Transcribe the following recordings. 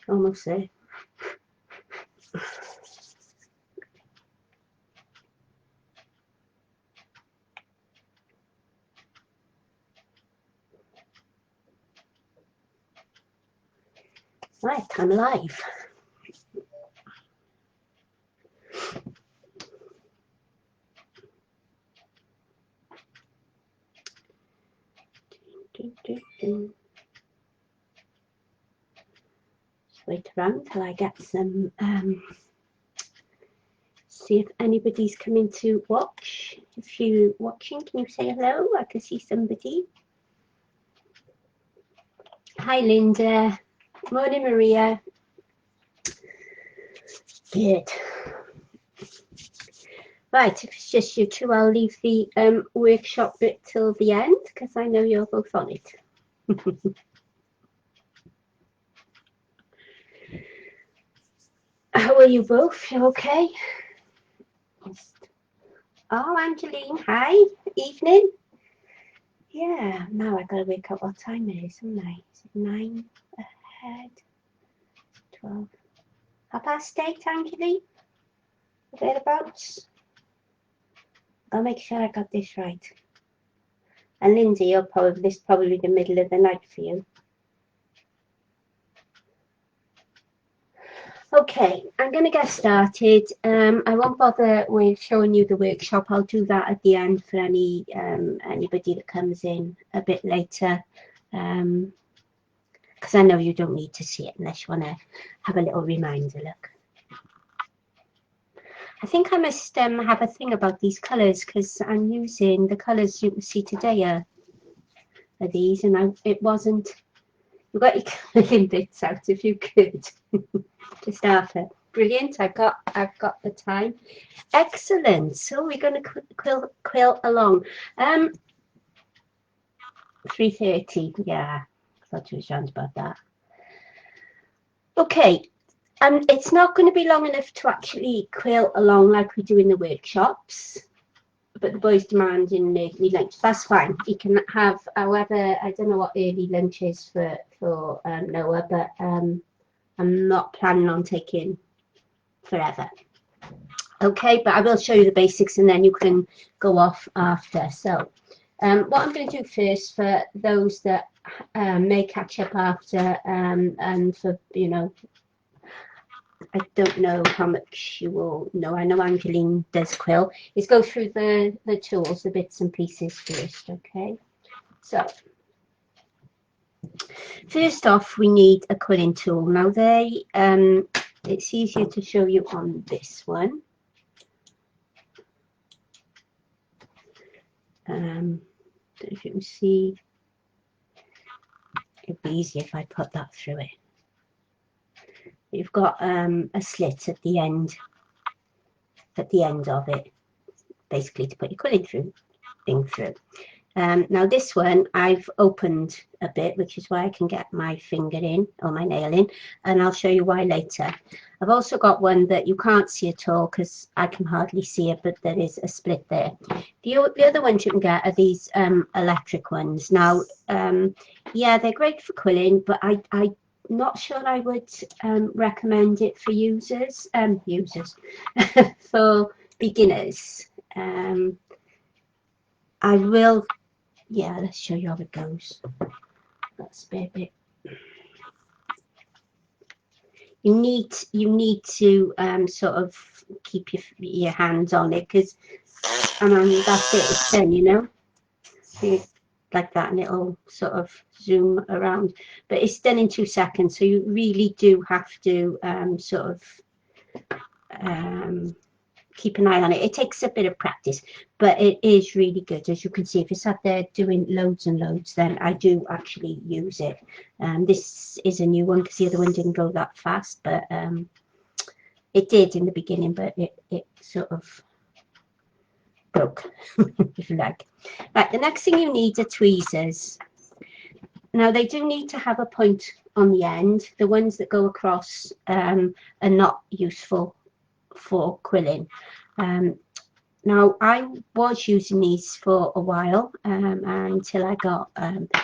Almost there. Right, I'm alive. Just wait around till I get some, see if anybody's coming to watch. If you're watching, can you say hello? I can see somebody. Hi, Linda. Morning, Maria. Good. Right, if it's just you two, I'll leave the workshop bit till the end because I know you're both on it. How are you both? You okay? Oh, Angeline, hi. Evening. Yeah, now I gotta wake up. What time it is, haven't I? Is it 9 ahead? 12. 8:30, Angeline? Thereabouts. I'll make sure I got this right. And Lindsay, you're probably, this is probably the middle of the night for you. Okay, I'm going to get started. I won't bother with showing you the workshop. I'll do that at the end for anybody that comes in a bit later, because I know you don't need to see it unless you want to have a little reminder look. I think I must have a thing about these colours because I'm using the colours you can see today are these, and it wasn't. You got your colouring bits out if you could. Just after. Brilliant. I've got the time. Excellent. So we're going to quill along. 3:30. Yeah, I thought you was round about that. Okay. It's not going to be long enough to actually quill along like we do in the workshops, but the boys demand in early lunch. That's fine. You can have, however, I don't know what early lunch is for Noah, but I'm not planning on taking forever. Okay, but I will show you the basics and then you can go off after. So what I'm going to do first for those that may catch up after and for, you know, I don't know how much you will know. I know Angeline does quill. Is go through the tools, the bits and pieces first, okay? So first off, we need a quilling tool. Now it's easier to show you on this one. If you can see, it'd be easier if I put that through it. You've got a slit at the end of it, basically to put your quilling thing through. Now this one I've opened a bit, which is why I can get my finger in or my nail in, and I'll show you why later. I've also got one that you can't see at all because I can hardly see it, but there is a split there. The other ones you can get are these electric ones. Now, yeah, they're great for quilling, but I'm not sure I would recommend it for users for beginners. I will, yeah, let's show you how it goes. That's a spare bit. You need to sort of keep your hands on it because, and that's it. It's done, you know. See, like that, and it'll sort of zoom around. But it's done in 2 seconds, so you really do have to sort of keep an eye on it. It takes a bit of practice, but it is really good. As you can see, if you sat there doing loads and loads, then I do actually use it. This is a new one because the other one didn't go that fast, but it did in the beginning, but it sort of broke, if you like. Right, the next thing you need are tweezers. Now they do need to have a point on the end. The ones that go across are not useful for quilling. Now, I was using these for a while until I got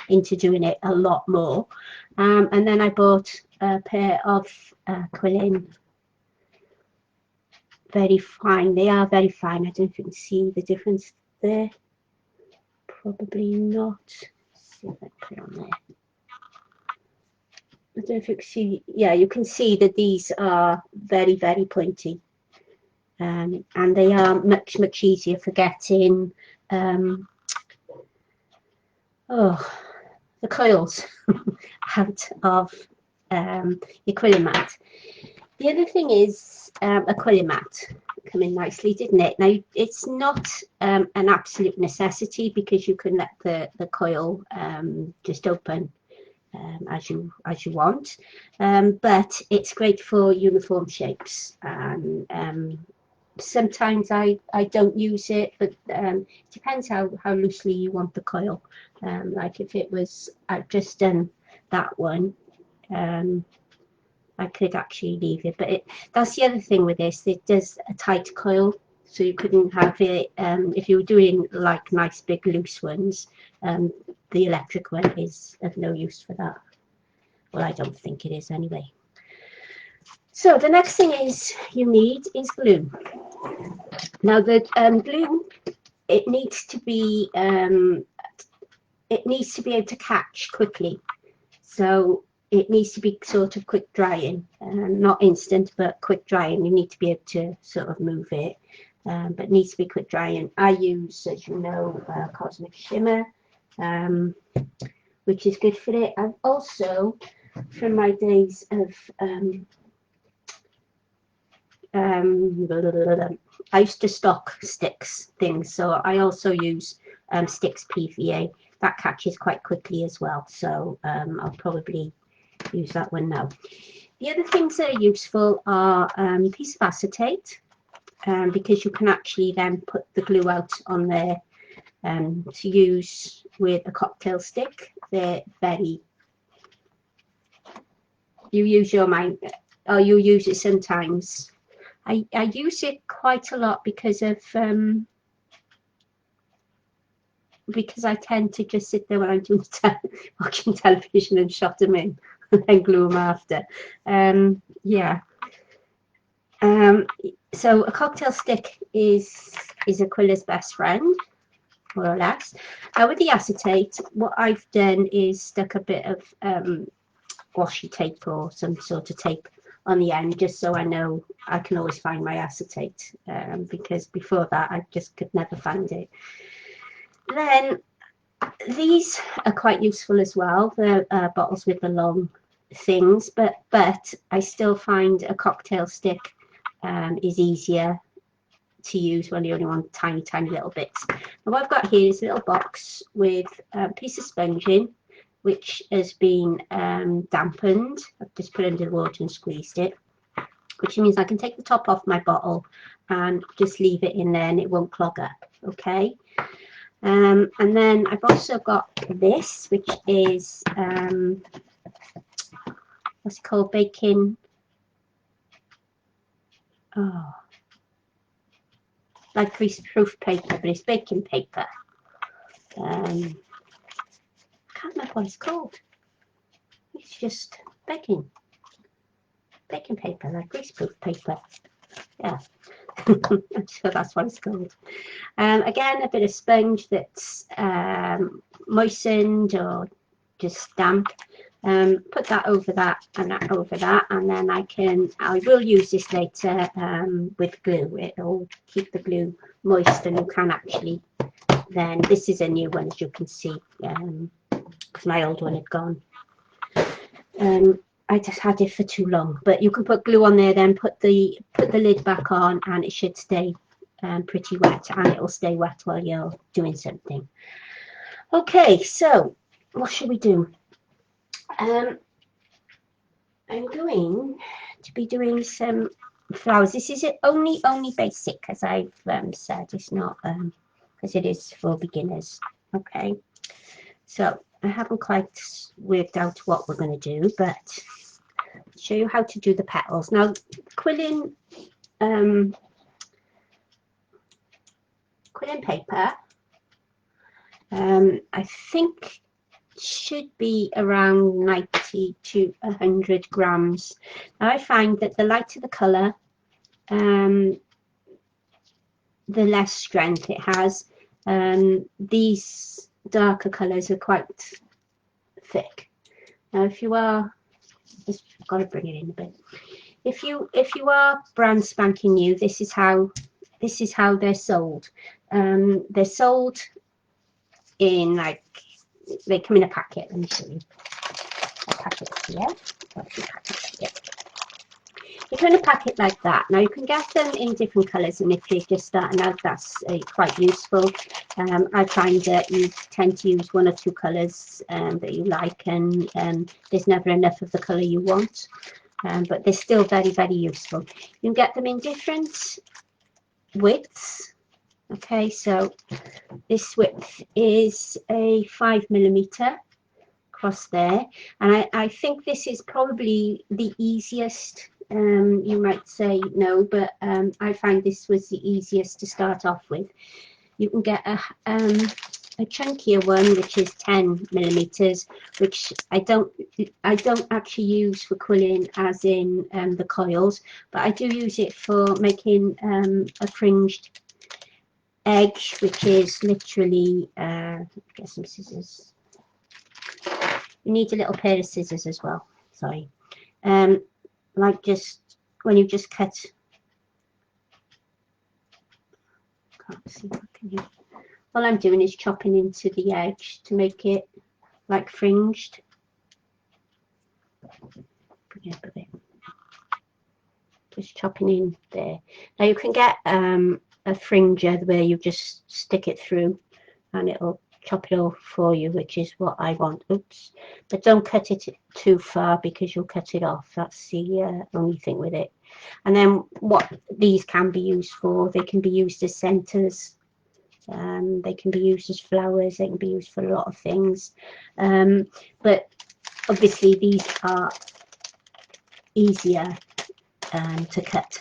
into doing it a lot more. And then I bought a pair of Quilling, very fine. They are very fine. I don't know if you can see the difference there. Probably not. Let's see if I put it on there. I don't know if you can see. Yeah, you can see that these are very, very pointy. And they are much, much easier for getting the coils out of your quilling mat. The other thing is a quilling mat come in nicely, didn't it? Now, it's not an absolute necessity because you can let the coil just open as you want, but it's great for uniform shapes. And sometimes I don't use it, but it depends how loosely you want the coil. Like if it was, I've just done that one, I could actually leave it, but that's the other thing with this, it does a tight coil, so you couldn't have it if you were doing like nice big loose ones. The electric one is of no use for that. Well, I don't think it is anyway. So the next thing you need is glue. Now the glue, it needs to be able to catch quickly. So it needs to be sort of quick drying, not instant, but quick drying. You need to be able to sort of move it, but it needs to be quick drying. I use, as you know, Cosmic Shimmer, which is good for it. I've also, from my days of I used to stock sticks things, so I also use sticks PVA. That catches quite quickly as well, so I'll probably use that one now. The other things that are useful are a piece of acetate, because you can actually then put the glue out on there to use with a cocktail stick. They're very, you use your mind, or you use it sometimes. I use it quite a lot because of because I tend to just sit there when I'm doing watching television and shut them in and then glue them after. Yeah. So a cocktail stick is a quiller's best friend, more or less. With the acetate, what I've done is stuck a bit of washi tape or some sort of tape on the end, just so I know I can always find my acetate, because before that I just could never find it. Then these are quite useful as well, the bottles with the long things, but I still find a cocktail stick is easier to use when you only want tiny little bits. And what I've got here is a little box with a piece of sponge in, which has been dampened. I've just put it under the water and squeezed it, which means I can take the top off my bottle and just leave it in there and it won't clog up. Okay. And then I've also got this, which is what's it called, baking, like greaseproof paper, but it's baking paper. I can't remember what it's called. It's just baking paper, like greaseproof paper. Yeah. So that's what it's called. Again, a bit of sponge that's moistened or just damp. Put that over that and that over that, and then I will use this later with glue. It'll keep the glue moist, and you can actually then, this is a new one, as you can see, because my old one had gone. I just had it for too long, but you can put glue on there, then put the lid back on, and it should stay pretty wet, and it will stay wet while you're doing something. Okay, so what should we do? I'm going to be doing some flowers. This is only basic, as I've said. It's not because it is for beginners. Okay, so I haven't quite worked out what we're going to do, but I'll show you how to do the petals. Now, quilling, quilling paper, I think should be around 90 to 100 grams. Now I find that the lighter the colour, the less strength it has. These darker colours are quite thick. Now if you are, just got to bring it in a bit. If you are brand spanking new, this is how they're sold. They're sold in, like, they come in a packet. Let me show you a packet here. They come in a packet like that. Now you can get them in different colours, and if you're just starting out, that's quite useful. I find that you tend to use one or two colours that you like, and there's never enough of the colour you want. But they're still very, very useful. You can get them in different widths. Okay, so this width is a 5mm across there, and I think this is probably the easiest. You might say no, but I find this was the easiest to start off with. You can get a chunkier one, which is 10mm, which I don't actually use for quilling as in the coils, but I do use it for making a fringed edge, which is literally get some scissors. You need a little pair of scissors as well, sorry. Like just when you just cut, can't see what I can do. All I'm doing is chopping into the edge to make it like fringed. Bring it up a bit. Just chopping in there. Now you can get a fringer where you just stick it through and it'll chop it off for you, which is what I want. Oops, but don't cut it too far because you'll cut it off. That's the only thing with it. And then what these can be used for, they can be used as centers, they can be used as flowers, they can be used for a lot of things, but obviously these are easier to cut.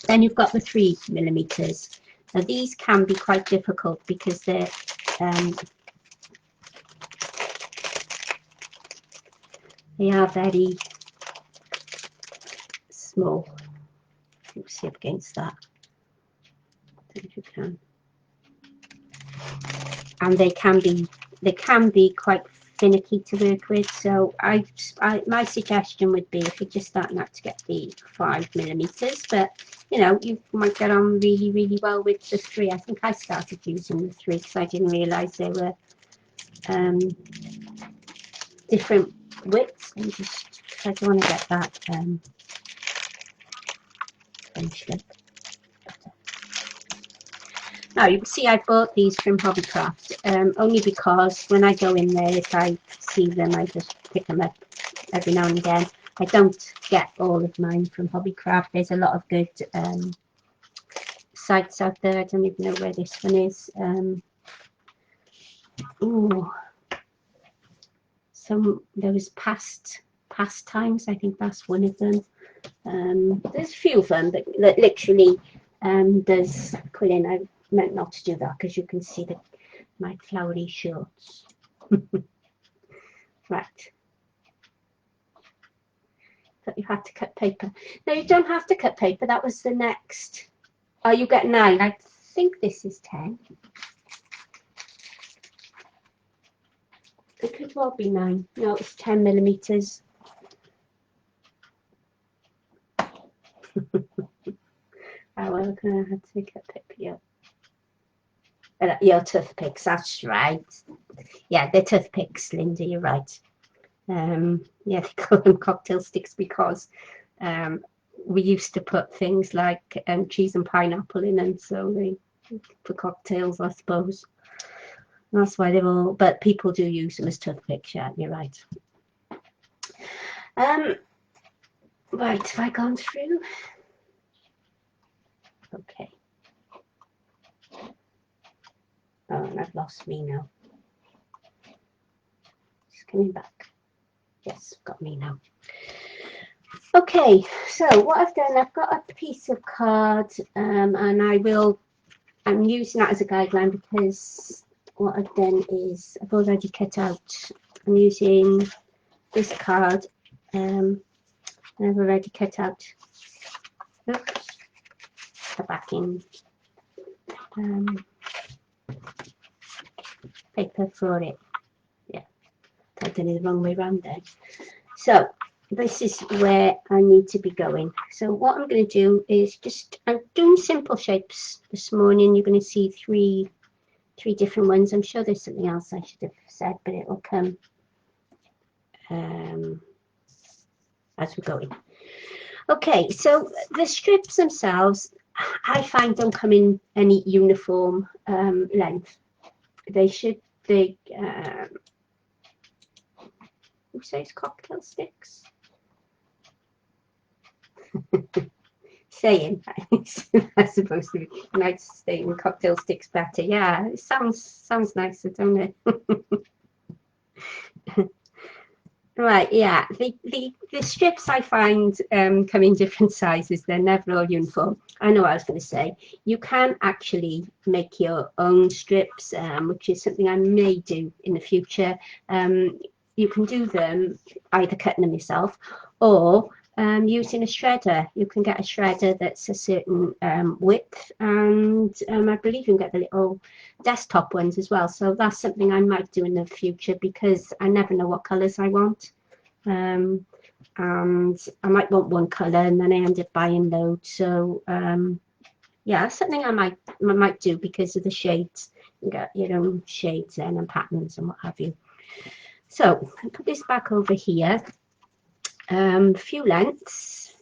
Then you've got the 3mm. Now these can be quite difficult because they're they are very small. You see up against that. I don't know if you can. And they can be quite finicky to work with. So my suggestion would be, if you're just starting out, to get the 5mm, but you know, you might get on really, really well with the 3. I think I started using the 3 because I didn't realise they were different widths. Let me just, I don't want to get that finished. Now you can see I bought these from Hobbycraft only because when I go in there, if I see them, I just pick them up every now and again. I don't get all of mine from Hobbycraft. There's a lot of good sites out there. I don't even know where this one is. Ooh, there was Pastimes. I think that's one of them. There's a few of them that literally does quilling. I meant not to do that because you can see my flowery shorts. Right. Thought you had to cut paper. No, you don't have to cut paper. That was the next. Oh, you get 9. I think this is 10. It could well be 9. No, it's 10mm. Oh, well, I'm gonna have to cut paper. Yeah. Your toothpicks, that's right. Yeah, they're toothpicks, Linda, you're right. Yeah, they call them cocktail sticks because we used to put things like cheese and pineapple in them, so they for cocktails, I suppose. And that's why they're all, but people do use them as toothpicks, yeah, you're right. Right, have I gone through? Okay. Oh, and I've lost me now. It's coming back. Yes, got me now. Okay, so what I've done, I've got a piece of card, and I'm using that as a guideline because what I've done is I've already cut out. I'm using this card, and I've already cut out, oops, the backing paper for it. Yeah, I've done it the wrong way around then. So this is where I need to be going. So what I'm going to do is just, I'm doing simple shapes this morning. You're going to see three different ones. I'm sure there's something else I should have said, but it will come as we're going. Okay, so the strips themselves, I find don't come in any uniform length. They should, who says cocktail sticks? Saying I suppose to be nice saying cocktail sticks better. Yeah, it sounds nicer, don't it? Right, yeah. The strips I find come in different sizes. They're never all uniform. I know what I was going to say. You can actually make your own strips, which is something I may do in the future. You can do them either cutting them yourself or using a shredder. You can get a shredder that's a certain width, and I believe you can get the little desktop ones as well. So that's something I might do in the future because I never know what colours I want. And I might want one colour and then I end up buying loads. So yeah, that's something I might do because of the shades. You get your own shades then and patterns and what have you. So I'll put this back over here. Few lengths,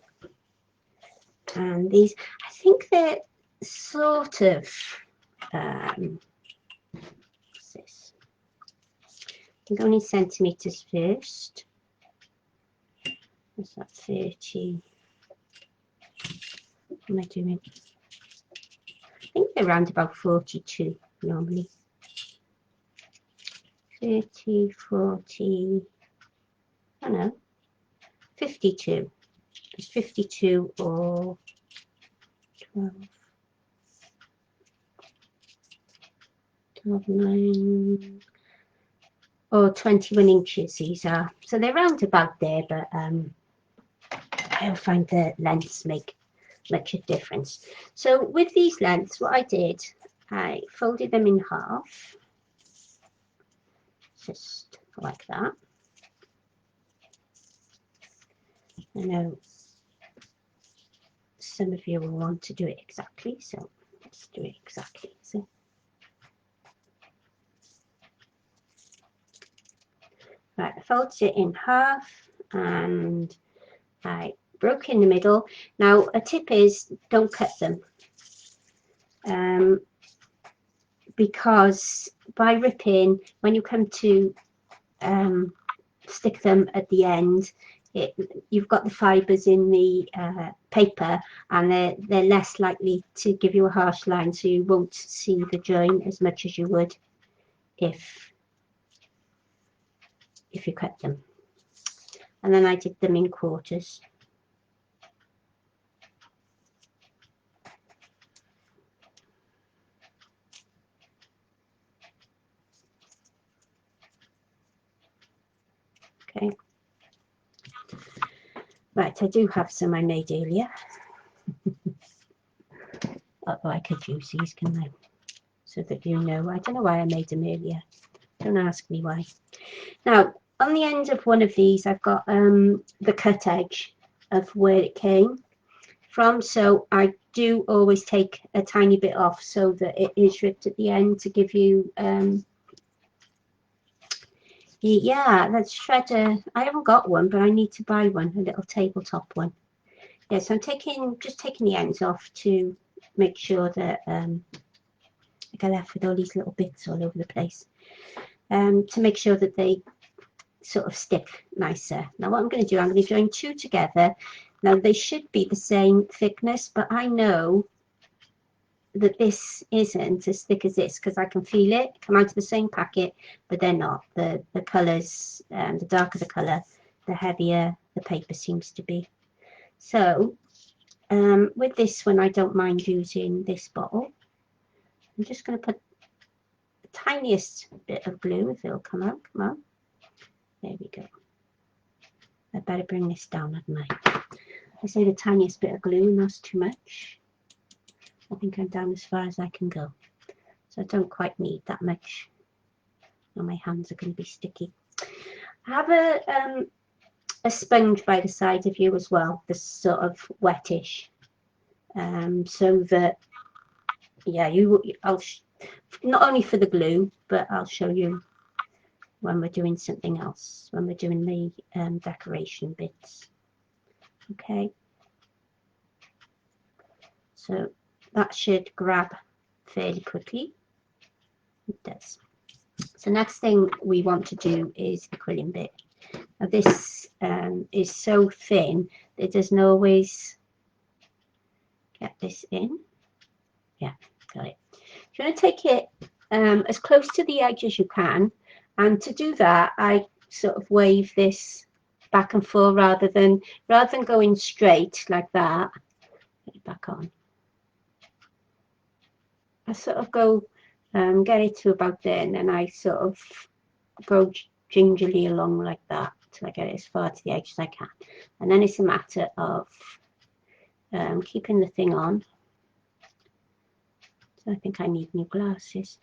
and these I think they're sort of what's this? I think only centimeters first. What's that? 30. What am I doing? I think they're around about 42 normally. 30, 40. I don't know. 52. It's 52 or 12. 12, 9, or 21 inches these are. So they're round about there, but I don't find the lengths make much of a difference. So with these lengths, what I did, I folded them in half, just like that. I know some of you will want to do it exactly, so let's do it exactly. So right, I folded it in half and I broke in the middle. Now a tip is don't cut them, because by ripping, when you come to stick them at the end, you've got the fibres in the paper, and they're less likely to give you a harsh line, so you won't see the join as much as you would if you cut them. And then I did them in quarters. Okay. Right, I do have some I made earlier. Although I could use these, can I? So that you know. I don't know why I made them earlier. Don't ask me why. Now, on the end of one of these, I've got the cut edge of where it came from. So I do always take a tiny bit off so that it is ripped at the end to give you yeah, that shredder. I haven't got one, but I need to buy one, a little tabletop one. Yeah, so I'm just taking the ends off to make sure that I get left with all these little bits all over the place, to make sure that they sort of stick nicer. Now what I'm going to do, I'm going to join two together. Now they should be the same thickness, but I know that this isn't as thick as this because I can feel it come out of the same packet, but they're not. The colours, the darker the colour, the heavier the paper seems to be. So with this one, I don't mind using this bottle, I'm just going to put the tiniest bit of glue, if it'll come out. Come on. There we go. I better bring this down, hadn't I? I say the tiniest bit of glue, and that's too much. I think I'm down as far as I can go. So I don't quite need that much. Now my hands are going to be sticky. Have a sponge by the side of you as well, this sort of wettish, so that, yeah, I'll not only for the glue, but I'll show you when we're doing something else, when we're doing the decoration bits. Okay, so that should grab fairly quickly. It does. So next thing we want to do is the quilling bit. Now this is so thin that it doesn't always get this in. Yeah, got it. You're going to take it as close to the edge as you can, and to do that I sort of wave this back and forth rather than going straight like that. Get it back on. I sort of go get it to about there, and then I sort of go gingerly along like that till I get it as far to the edge as I can, and then it's a matter of keeping the thing on. So I think I need new glasses.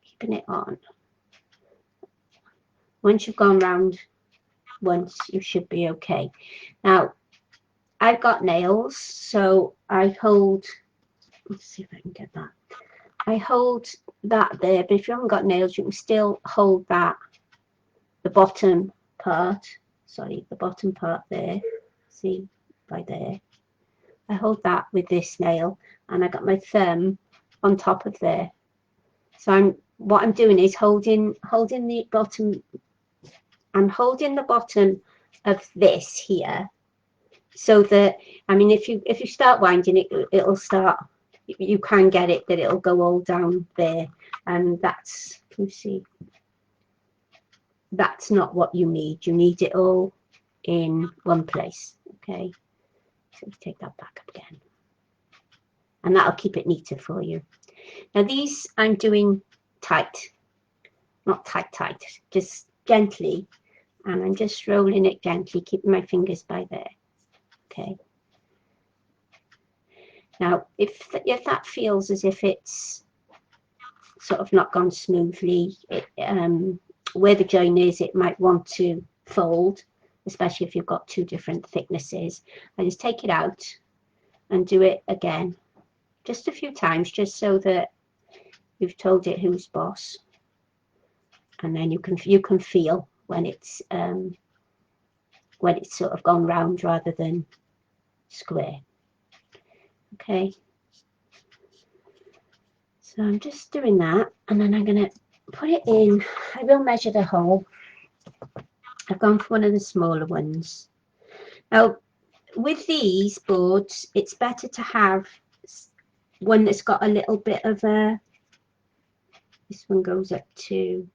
Keeping it on. Once you've gone round once, you should be okay. Now I've got nails, so I hold, let's see if I can get that. I hold that there, but if you haven't got nails, you can still hold that, the bottom part, sorry, the bottom part there, see, by there. I hold that with this nail, and I got my thumb on top of there. So what I'm doing is holding the bottom. I'm holding the bottom of this here, so that, I mean, if you start winding it, it'll start. You can get it that it'll go all down there, and that's, you see, that's not what you need. You need it all in one place. Okay, so take that back up again, and that'll keep it neater for you. Now these I'm doing tight, not tight, just gently, and I'm just rolling it gently, keeping my fingers by there. Okay. Now if that feels as if it's sort of not gone smoothly, where the join is, it might want to fold, especially if you've got two different thicknesses. I just take it out and do it again just a few times, just so that you've told it who's boss, and then you can feel when it's sort of gone round rather than square. Okay, so I'm just doing that, and then I'm going to put it in. I will measure the hole. I've gone for one of the smaller ones. Now with these boards, it's better to have one that's got a little bit of a, this one goes up to,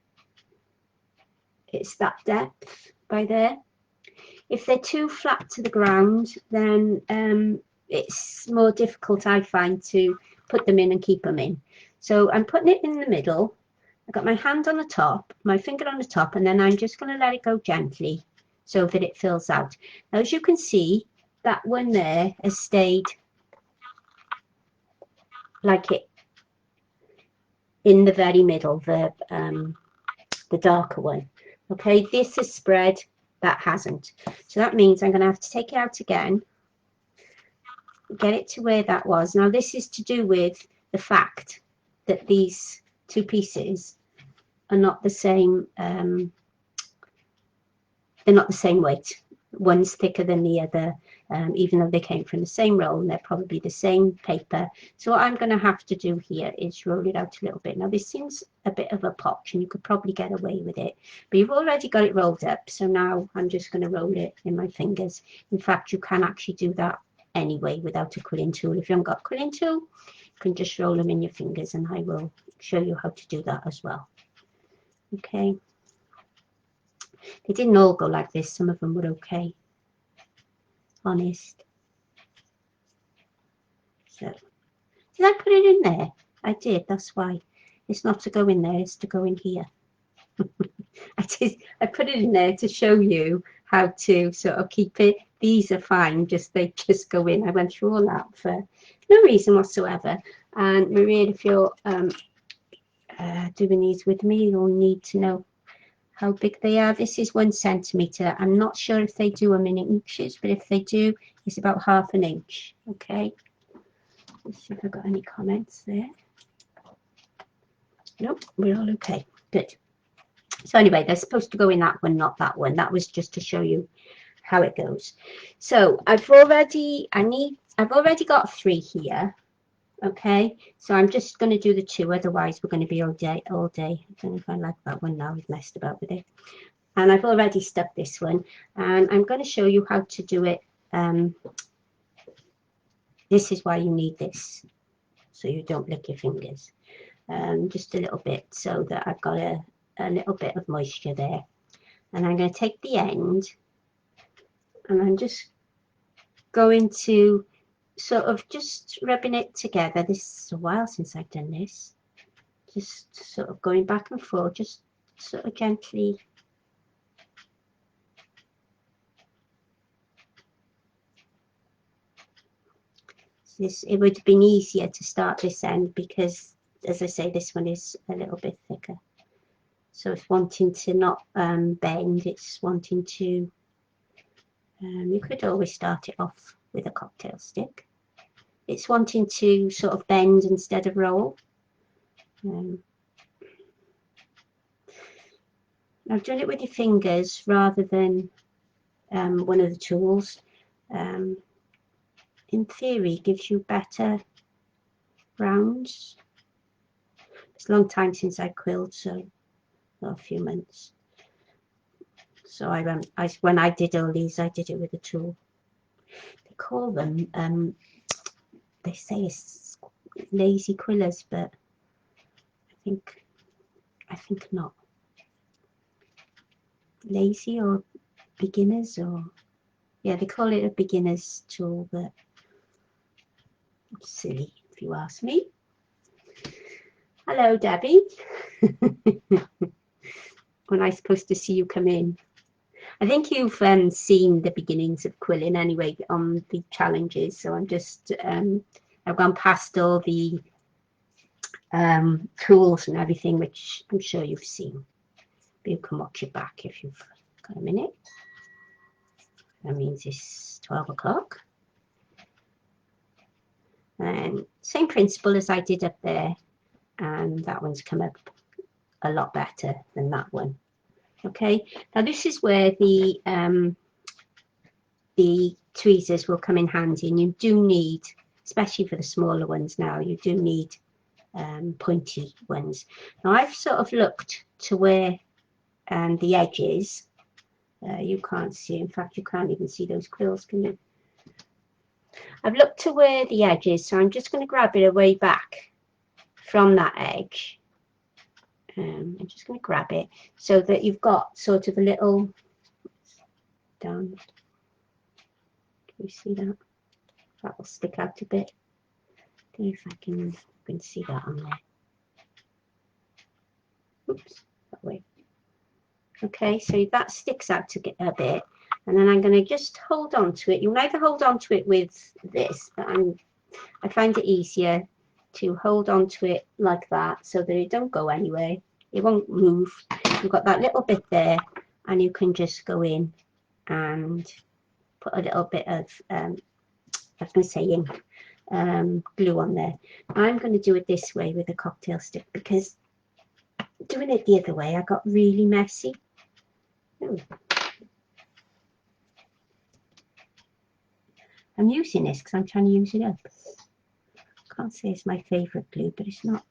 it's that depth by there. If they're too flat to the ground, then it's more difficult, I find, to put them in and keep them in. So I'm putting it in the middle. I've got my hand on the top, my finger on the top, and then I'm just going to let it go gently so that it fills out. Now as you can see, that one there has stayed like it in the very middle, the darker one. Okay, this is spread, that hasn't. So that means I'm going to have to take it out again, get it to where that was. Now this is to do with the fact that these two pieces are not the same, they're not the same weight. One's thicker than the other, even though they came from the same roll, and they're probably the same paper. So what I'm going to have to do here is roll it out a little bit. Now this seems a bit of a potch, and you could probably get away with it, but you've already got it rolled up, so now I'm just going to roll it in my fingers. In fact, you can actually do that anyway without a quilling tool. If you haven't got a quilling tool, you can just roll them in your fingers, and I will show you how to do that as well. Okay, they didn't all go like this, some of them were okay, honest. So, did I put it in there? I did, that's why. It's not to go in there, it's to go in here. I put it in there to show you how to sort of keep it. These are fine, they just go in. I went through all that for no reason whatsoever. And Maria, if you're doing these with me, you'll need to know how big they are. This is 1 centimetre. I'm not sure if they do them in inches, but if they do, it's about ½ an inch. Okay. Let's see if I've got any comments there. Nope, we're all okay. Good. So anyway, they're supposed to go in that one, not that one. That was just to show you how it goes. So I've already got 3 here. Okay, so I'm just going to do the 2, otherwise we're going to be all day. I don't know if I like that one now. We've messed about with it. And I've already stuck this one, and I'm going to show you how to do it. This is why you need this, so you don't lick your fingers. Just a little bit, so that I've got a little bit of moisture there. And I'm going to take the end, and I'm just going to sort of just rubbing it together. This is a while since I've done this. Just sort of going back and forth, just sort of gently. It would have been easier to start this end because, as I say, this one is a little bit thicker. So it's wanting to not bend, it's wanting to, you could always start it off with a cocktail stick. It's wanting to sort of bend instead of roll. I've done it with your fingers rather than one of the tools. In theory, gives you better rounds. It's a long time since I quilled, so a few months. So when I did all these, I did it with a tool. They call them, they say it's lazy quillers, but I think not. Lazy or beginners, or yeah, they call it a beginner's tool, but it's silly if you ask me. Hello, Debbie. When I'm supposed to see you come in. I think you've seen the beginnings of quilling anyway on the challenges, so I'm just I've gone past all the tools and everything, which I'm sure you've seen. But you can watch it back if you've got a minute. That means it's 12 o'clock. And same principle as I did up there, and that one's come up a lot better than that one. Okay, now this is where the tweezers will come in handy, and you do need, especially for the smaller ones now, you do need pointy ones. Now I've sort of looked to where the edges, you can't see, in fact you can't even see those quills, can you? I've looked to where the edge is, so I'm just going to grab it away back from that edge. I'm just going to grab it so that you've got sort of a little down. Can you see that? That will stick out a bit. See if I can see that on there. Oops, that way. Okay, so that sticks out a bit, and then I'm going to just hold on to it. You can either hold on to it with this, but I find it easier to hold on to it like that so that it don't go anywhere. It won't move. You've got that little bit there, and you can just go in and put a little bit of, I was going to say ink, glue on there. I'm going to do it this way with a cocktail stick because doing it the other way, I got really messy. Ooh. I'm using this because I'm trying to use it up. Can't say it's my favourite glue, but it's not.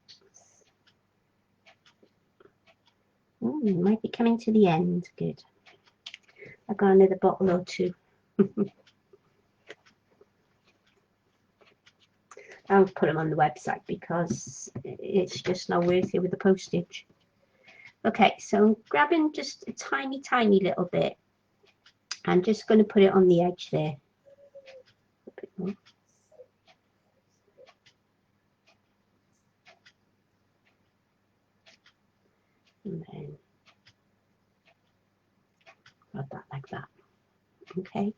Ooh, it might be coming to the end. Good. I've got another bottle or two. I'll put them on the website because it's just not worth it with the postage. Okay, so I'm grabbing just a tiny little bit. I'm just going to put it on the edge there. A bit more. and then add that like that. Okay,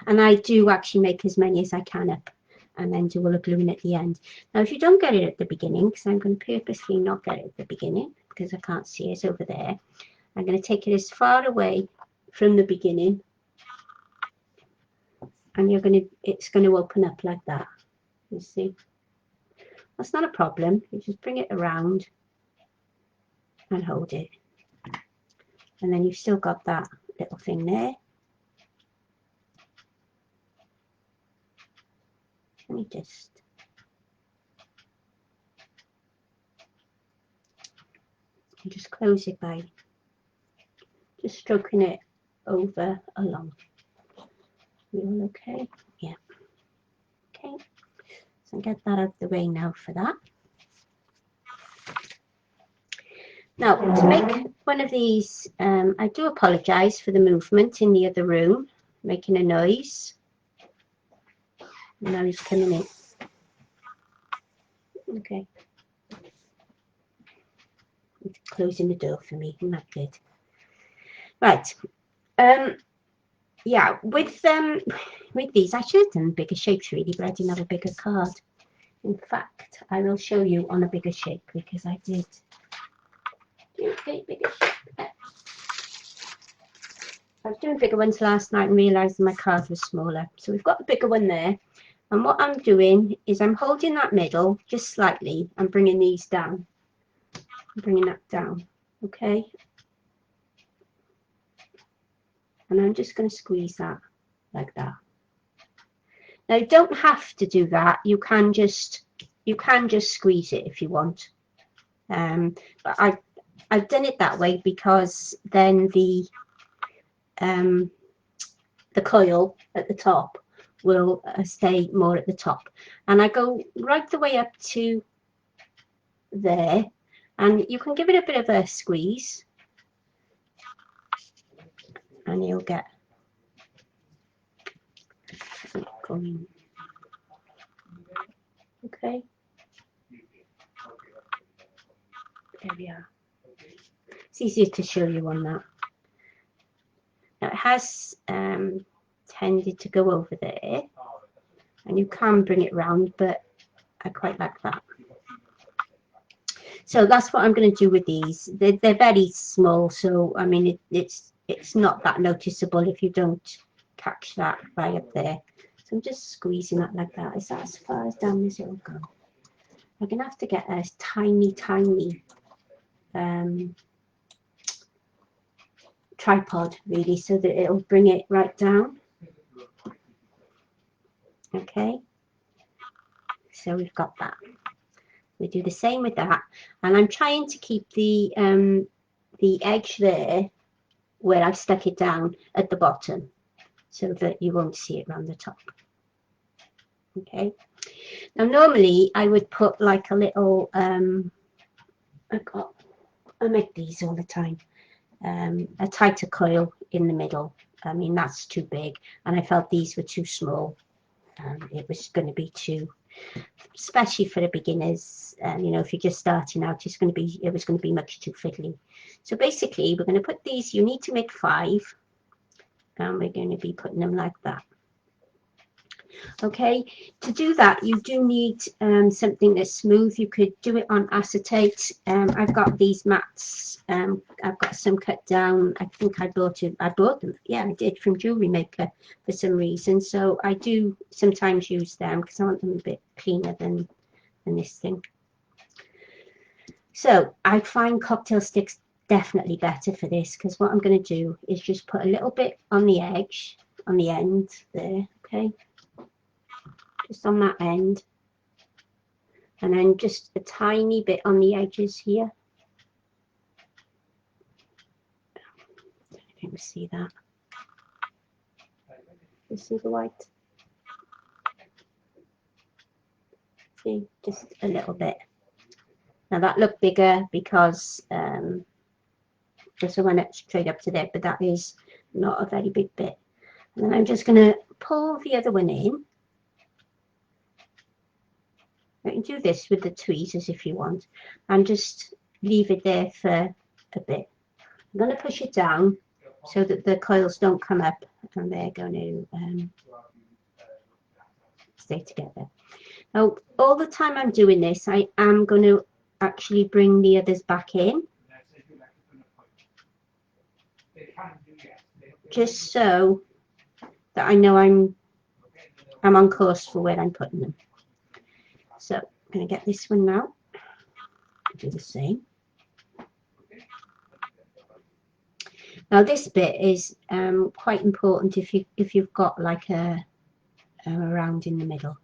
and I do actually make as many as I can up and then do all the gluing at the end. Now if you don't get it at the beginning, because I'm going to purposely not get it at the beginning because I can't see it over there, I'm going to take it as far away from the beginning, and it's going to open up like that. You see, that's not a problem. You just bring it around and hold it, and then you've still got that little thing there. Let me just close it by just stroking it over along. You all okay? Yeah. Okay. So get that out of the way now for that. Now to make one of these, I do apologise for the movement in the other room, making a noise. Now he's coming in. Okay. He's closing the door for me. Isn't that good? Right. Yeah. With these, I should have done bigger shapes really, but I didn't have a bigger card. In fact, I will show you on a bigger shape because I did do a bigger shape. I was doing bigger ones last night and realised my card was smaller. So we've got the bigger one there. And what I'm doing is I'm holding that middle just slightly and bringing these down. I'm bringing that down, okay? And I'm just going to squeeze that like that. Now you don't have to do that. You can just squeeze it if you want. But I've done it that way because then the coil at the top will stay more at the top, and I go right the way up to there, and you can give it a bit of a squeeze and you'll get it going. Okay, there we are. It's easier to show you on that. Now it has tended to go over there, and you can bring it round, but I quite like that. So that's what I'm going to do with these. They're very small, so I mean it's not that noticeable if you don't catch that right up there. So I'm just squeezing that like that. Is that as far as down as it'll go? I'm going to have to get a tiny tripod really, so that it'll bring it right down. Okay, so we've got that. We do the same with that, and I'm trying to keep the edge there where I stuck it down at the bottom, so that you won't see it around the top. Okay, now normally I would put like a little I make these all the time, a tighter coil in the middle. I mean that's too big, and I felt these were too small. It was going to be too, especially for the beginners, you know, if you're just starting out, it was going to be much too fiddly. So basically we're going to put these, you need to make 5, and we're going to be putting them like that. Okay, to do that you do need something that's smooth. You could do it on acetate. I've got these mats. I've got some cut down. I think I bought them, yeah I did, from Jewelry Maker for some reason. So I do sometimes use them because I want them a bit cleaner than this thing. So I find cocktail sticks definitely better for this, because what I'm going to do is just put a little bit on the edge, on the end there, okay, just on that end, and then just a tiny bit on the edges here. I don't know if you can see that. You see the white? See, just a little bit. Now that looked bigger because just I went it straight up to there, but that is not a very big bit. And then I'm just going to pull the other one in. I can do this with the tweezers if you want, and just leave it there for a bit. I'm going to push it down so that the coils don't come up and they're going to stay together. Now, all the time I'm doing this, I am going to actually bring the others back in, just so that I know I'm on course for where I'm putting them. So I'm going to get this one now, do the same. Now this bit is quite important if you've got like a round in the middle.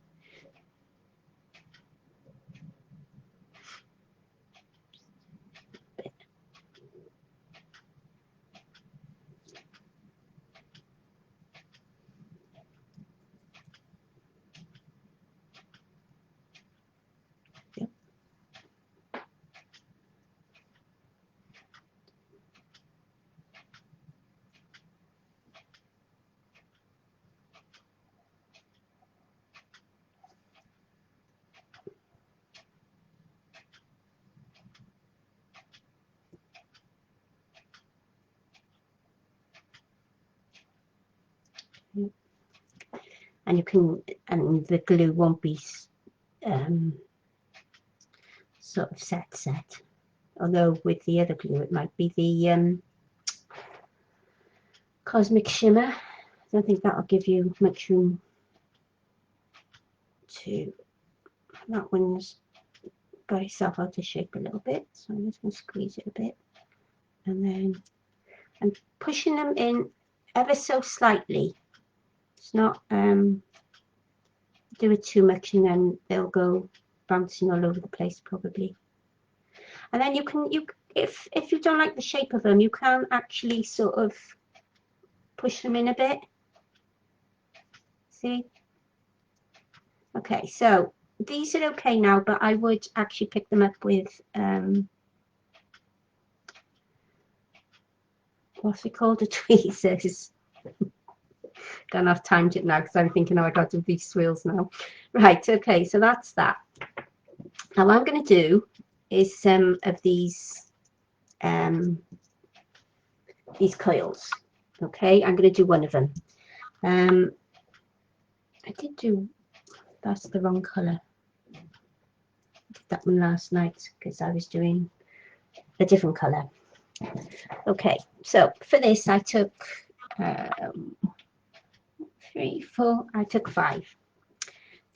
And you can, and the glue won't be sort of set. Although with the other glue it might be the Cosmic Shimmer. I don't think that'll give you much room to. That one's got itself out of shape a little bit, so I'm just going to squeeze it a bit, and then I'm pushing them in ever so slightly. It's not do it too much and then they'll go bouncing all over the place probably. And then you can, if you don't like the shape of them, you can actually sort of push them in a bit. See? Okay, so these are okay now, but I would actually pick them up with what's it called, the tweezers. Don't have time to now because I'm thinking, oh, I got to do these swirls now. Right, okay, so that's that. Now what I'm going to do is some of these coils. Okay, I'm going to do one of them. I did do, that's the wrong colour. I did that one last night because I was doing a different colour. Okay, so for this I took 3, 4, I took 5.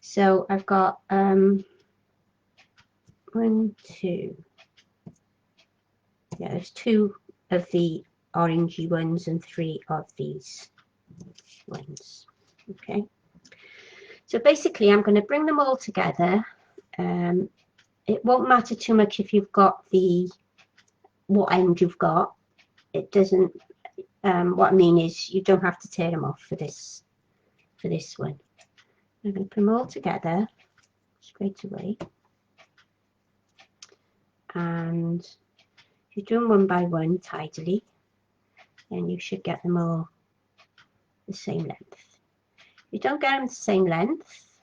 So I've got 1, 2, yeah, there's 2 of the orangey ones and 3 of these ones. Okay, so basically I'm going to bring them all together. It won't matter too much if you've got what end you've got. It doesn't, what I mean is you don't have to tear them off for this one. I'm going to put them all together straight away, and if you do them one by one tidily, then you should get them all the same length. If you don't get them the same length,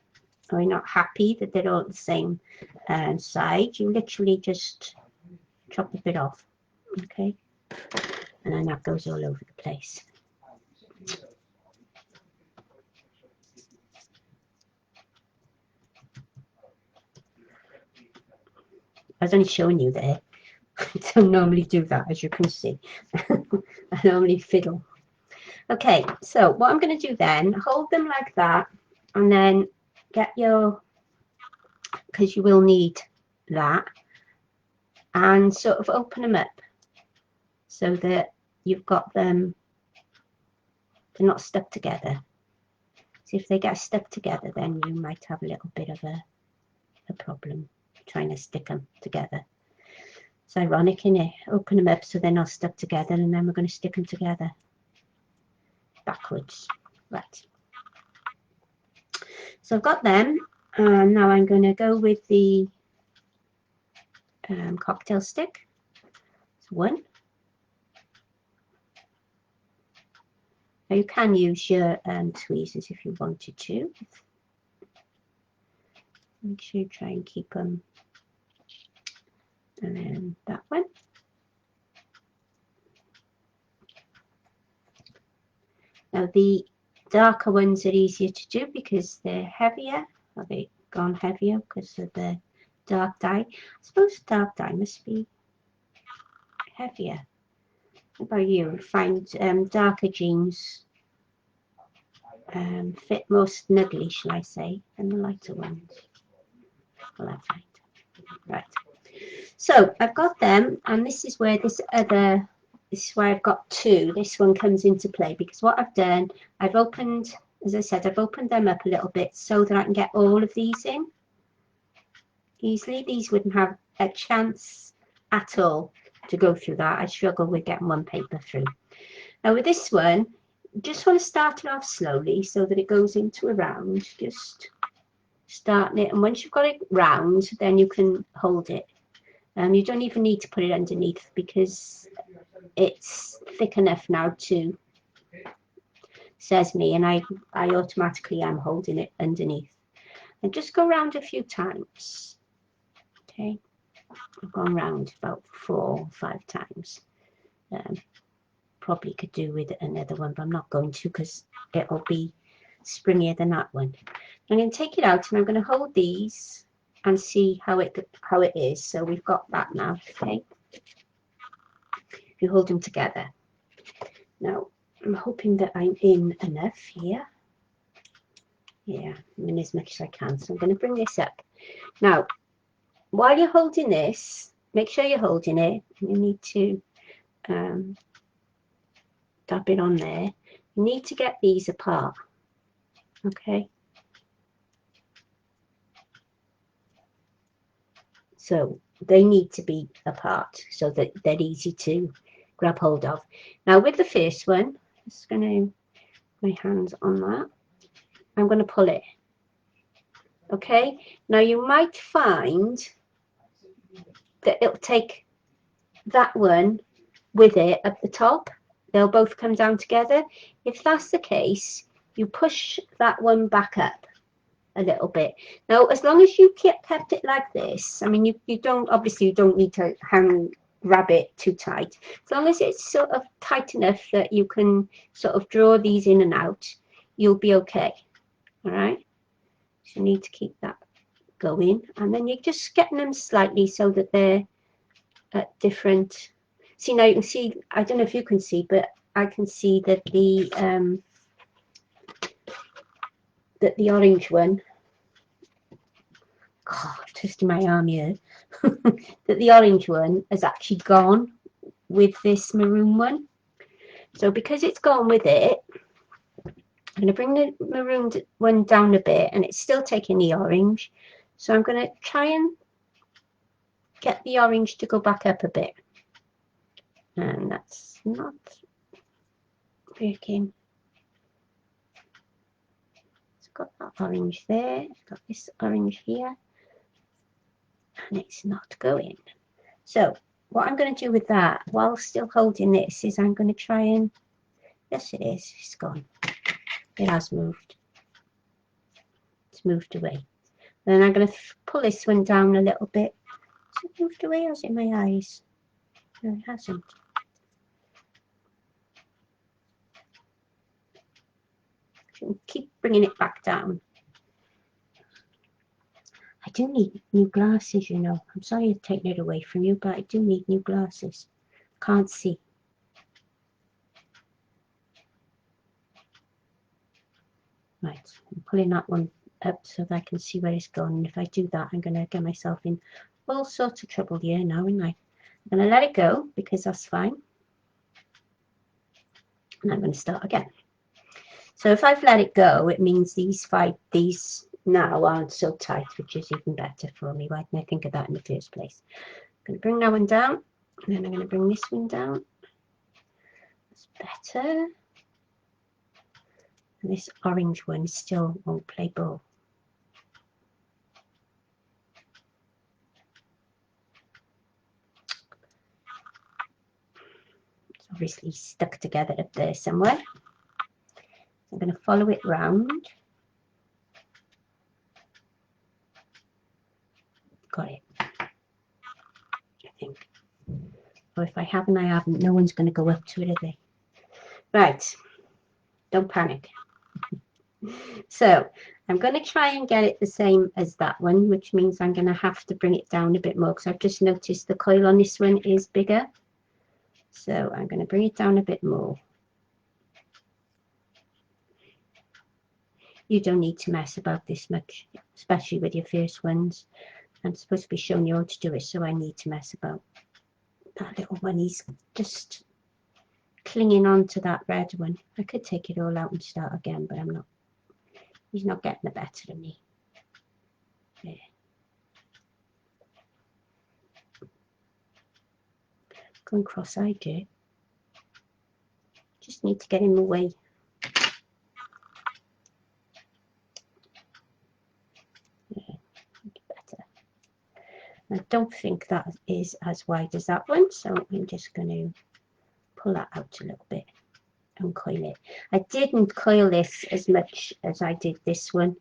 or you're not happy that they're all the same side, you literally just chop a bit off, okay, and then that goes all over the place. I was only showing you there. I don't normally do that, as you can see. I normally fiddle. Okay, so what I'm going to do then, hold them like that, and then get your, because you will need that, and sort of open them up so that you've got them, they're not stuck together. So if they get stuck together, then you might have a little bit of a problem trying to stick them together. It's ironic, isn't it? Open them up so they're not stuck together, and then we're going to stick them together backwards. Right. So I've got them, and now I'm going to go with the cocktail stick. It's 1. Now you can use your tweezers if you wanted to. Make sure you try and keep them and then that one. Now the darker ones are easier to do because they're heavier. Or they've gone heavier because of the dark dye. I suppose dark dye must be heavier. What about you? Find darker jeans fit more snugly, shall I say, than the lighter ones. Well, I find. Right. So I've got them, and this is where this is why I've got two. This one comes into play because what I've done, I've opened, as I said, I've opened them up a little bit so that I can get all of these in easily. These wouldn't have a chance at all to go through that. I struggle with getting one paper through. Now with this one, just want to start it off slowly so that it goes into a round. Just starting it, and once you've got it round, then you can hold it. You don't even need to put it underneath because it's thick enough now to, says me, and I automatically am holding it underneath. And just go round a few times. Okay, I've gone round about 4 or 5 times. Probably could do with another one, but I'm not going to because it'll be springier than that one. I'm going to take it out and I'm going to hold these and see how it is. So we've got that now. Okay, if you hold them together. Now I'm hoping that I'm in enough here. Yeah, I'm in as much as I can. So I'm going to bring this up. Now, while you're holding this, make sure you're holding it. You need to dab it on there. You need to get these apart. Okay. So they need to be apart so that they're easy to grab hold of. Now with the first one, just going to my hands on that. I'm going to pull it. Okay. Now you might find that it'll take that one with it at the top. They'll both come down together. If that's the case, you push that one back up a little bit. Now, as long as you kept it like this, I mean, you don't, obviously you don't need to grab it too tight. As long as it's sort of tight enough that you can sort of draw these in and out, you'll be okay. All right. So you need to keep that going, and then you're just getting them slightly so that they're at different. See, now you can see, I don't know if you can see, but I can see that the orange one, God, twisting my arm here, that the orange one has actually gone with this maroon one. So because it's gone with it, I'm going to bring the maroon one down a bit, and it's still taking the orange. So I'm going to try and get the orange to go back up a bit. And that's not working. It's got that orange there, it's got this orange here, and it's not going. So what I'm going to do with that, while still holding this, is I'm going to try and, yes it is, it's gone. It has moved. It's moved away. Then I'm going to pull this one down a little bit. Has it moved away or is it my eyes? No, it hasn't. Keep bringing it back down. I do need new glasses, you know. I'm sorry I've taken it away from you, but I do need new glasses. Can't see. Right, I'm pulling that one up so that I can see where it's gone. And if I do that, I'm going to get myself in all sorts of trouble here now, aren't I? I'm going to let it go because that's fine. And I'm going to start again. So if I've let it go, it means these now aren't so tight, which is even better for me. Why didn't I think of that in the first place? I'm going to bring that one down, and then I'm going to bring this one down. That's better. And this orange one still won't play ball. It's obviously stuck together up there somewhere. I'm going to follow it round. Got it. I But if I haven't, I haven't. No one's going to go up to it, are they? Right. Don't panic. So I'm going to try and get it the same as that one, which means I'm going to have to bring it down a bit more because I've just noticed the coil on this one is bigger. So I'm going to bring it down a bit more. You don't need to mess about this much, especially with your first ones. I'm supposed to be showing you how to do it, so I need to mess about. That little one, he's just clinging on to that red one. I could take it all out and start again, but I'm not. He's not getting the better of me. There. Going cross-eyed here. Just need to get him away. Yeah, better. I don't think that is as wide as that one, so I'm just going to pull that out a little bit and coil it. I didn't coil this as much as I did this one,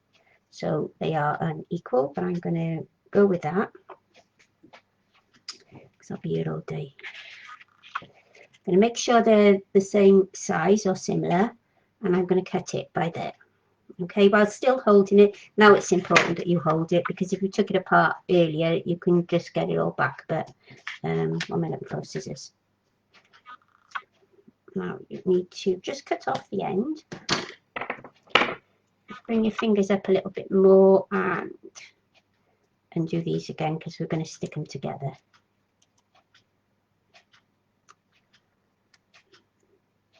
so they are unequal, but I'm going to go with that because I'll be here all day. I'm going to make sure they're the same size or similar, and I'm going to cut it by there. Okay, while still holding it. Now it's important that you hold it, because if you took it apart earlier, you can just get it all back. But I'm going to throw scissors. Now you need to just cut off the end. Bring your fingers up a little bit more and do these again, because we're going to stick them together.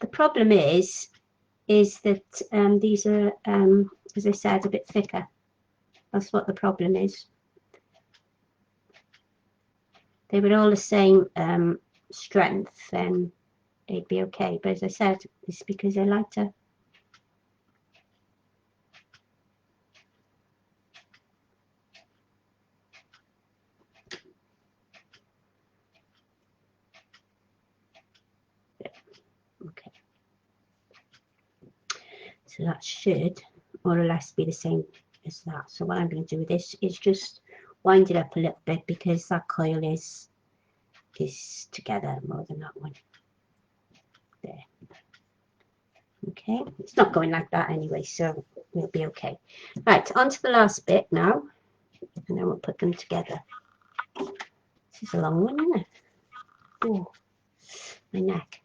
The problem is that these are, as I said, a bit thicker. That's what the problem is. They were all the same strength, then they'd be okay. But as I said, it's because they're lighter. Okay. So that should more or less be the same as that. So what I'm going to do with this is just wind it up a little bit, because that coil is together more than that one. There. Okay, it's not going like that anyway, so we'll be okay. Right, on to the last bit now, and then we'll put them together. This is a long one, isn't it? Oh, my neck.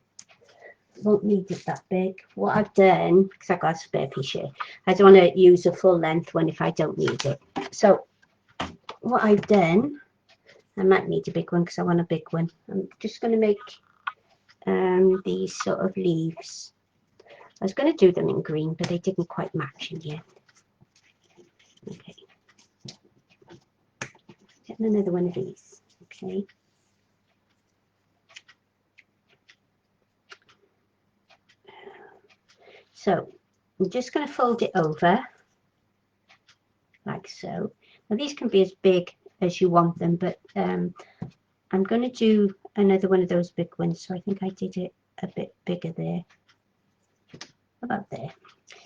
Won't need it that big. What I've done, because I've got a spare piece here, I don't want to use a full length one if I don't need it. So what I've done, I might need a big one because I want a big one. I'm just going to make these sort of leaves. I was going to do them in green, but they didn't quite match in the end. Okay. Getting another one of these. Okay. So I'm just going to fold it over like so. Now these can be as big as you want them, but I'm going to do another one of those big ones. So I think I did it a bit bigger there. About there.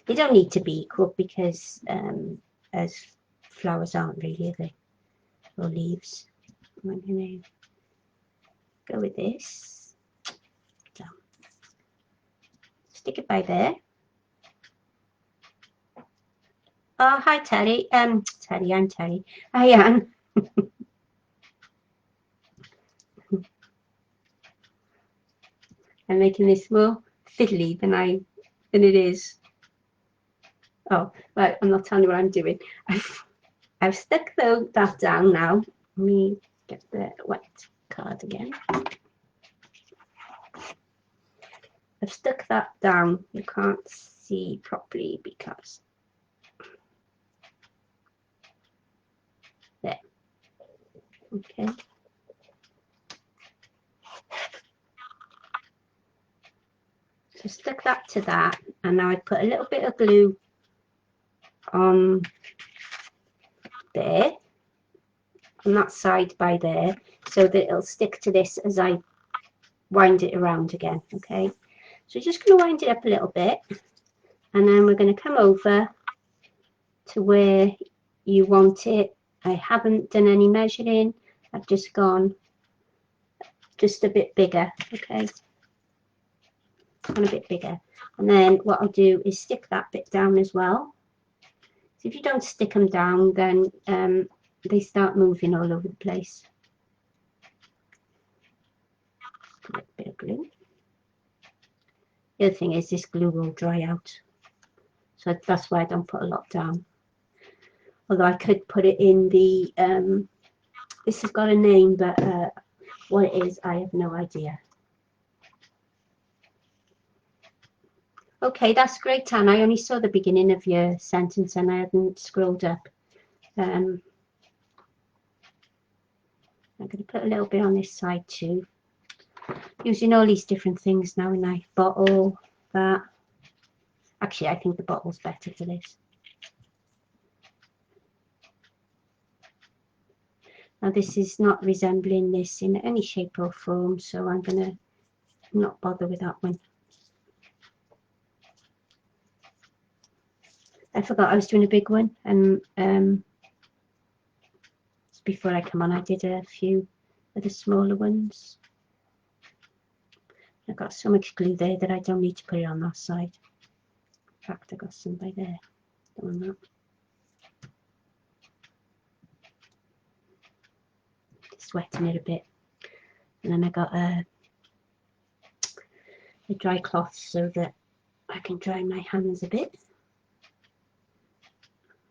They don't need to be equal, because as flowers aren't really, are they? Or leaves. I'm going to go with this. So, stick it by there. Oh, hi Terry. Terry, I'm Terry. Hi Anne. I'm making this more fiddly than it is. Oh, right, I'm not telling you what I'm doing. I've stuck that down now. Let me get the wet card again. I've stuck that down. You can't see properly because there. Okay. So stuck that to that, and now I put a little bit of glue on there, on that side by there, so that it'll stick to this as I wind it around again. Okay, so just going to wind it up a little bit, and then we're going to come over to where you want it. I haven't done any measuring. I've just gone just a bit bigger. Okay, and a bit bigger. And then what I'll do is stick that bit down as well. So if you don't stick them down, then they start moving all over the place. A little bit of glue. The other thing is this glue will dry out, so that's why I don't put a lot down. Although I could put it in the this has got a name, but what it is I have no idea. Okay, that's great, Tan. I only saw the beginning of your sentence and I hadn't scrolled up. I'm going to put a little bit on this side too. Using all these different things now, and I bottle that. Actually, I think the bottle's better for this. Now this is not resembling this in any shape or form, so I'm going to not bother with that one. I forgot I was doing a big one, and before I come on I did a few of the smaller ones. I've got so much glue there that I don't need to put it on that side. In fact, I got some by there. Don't want that. Just wetting it a bit. And then I got a dry cloth so that I can dry my hands a bit.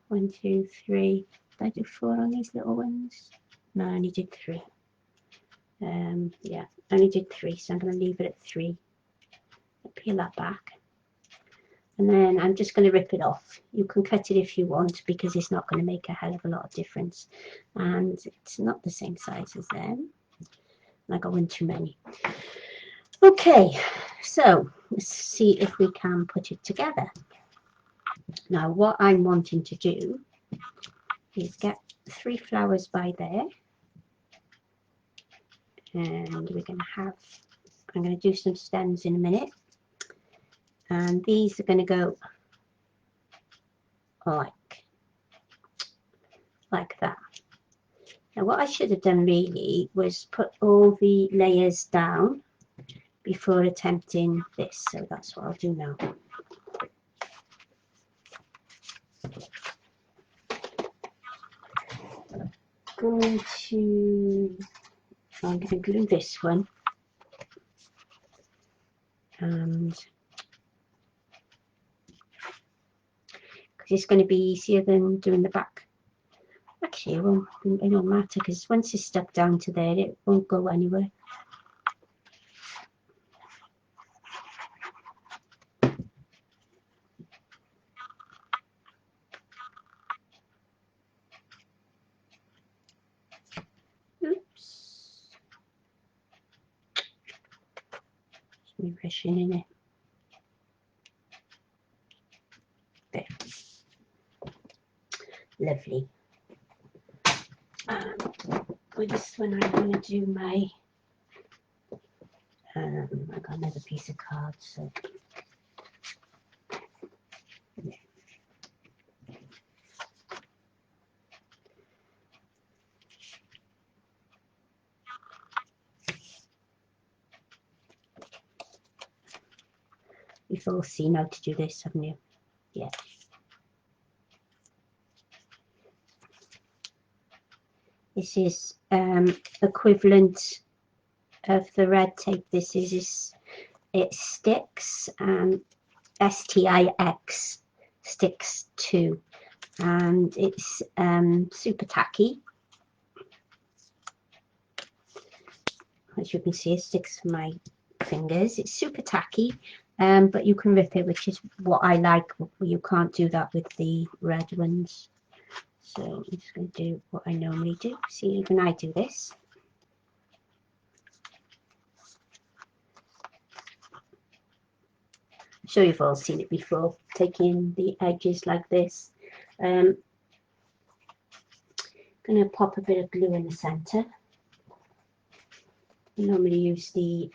1, 2, 3. Did I do 4 on these little ones? No, I only did 3. Yeah, I only did 3, so I'm going to leave it at 3. I'll peel that back. And then I'm just going to rip it off. You can cut it if you want, because it's not going to make a hell of a lot of difference. And it's not the same size as them. I got one too many. Okay, so let's see if we can put it together. Now what I'm wanting to do is get 3 flowers by there. And we're going to have, I'm going to do some stems in a minute. And these are going to go like that. Now what I should have done really was put all the layers down before attempting this, so that's what I'll do now. I'm going to glue this one, and because it's going to be easier than doing the back. Actually, it won't matter, because once it's stuck down to there, it won't go anywhere. Oops. Just me brushing in it. There. Lovely. With this one, I'm going to do my. I got another piece of card, so. Yeah. You've all seen how to do this, haven't you? Yeah. This is equivalent of the red tape. This is it sticks, and STIX sticks too, and it's super tacky. As you can see, it sticks to my fingers. It's super tacky, but you can rip it, which is what I like. You can't do that with the red ones. So I'm just going to do what I normally do. See, when I do this, I'm sure you've all seen it before, taking the edges like this. Going to pop a bit of glue in the center. I normally use the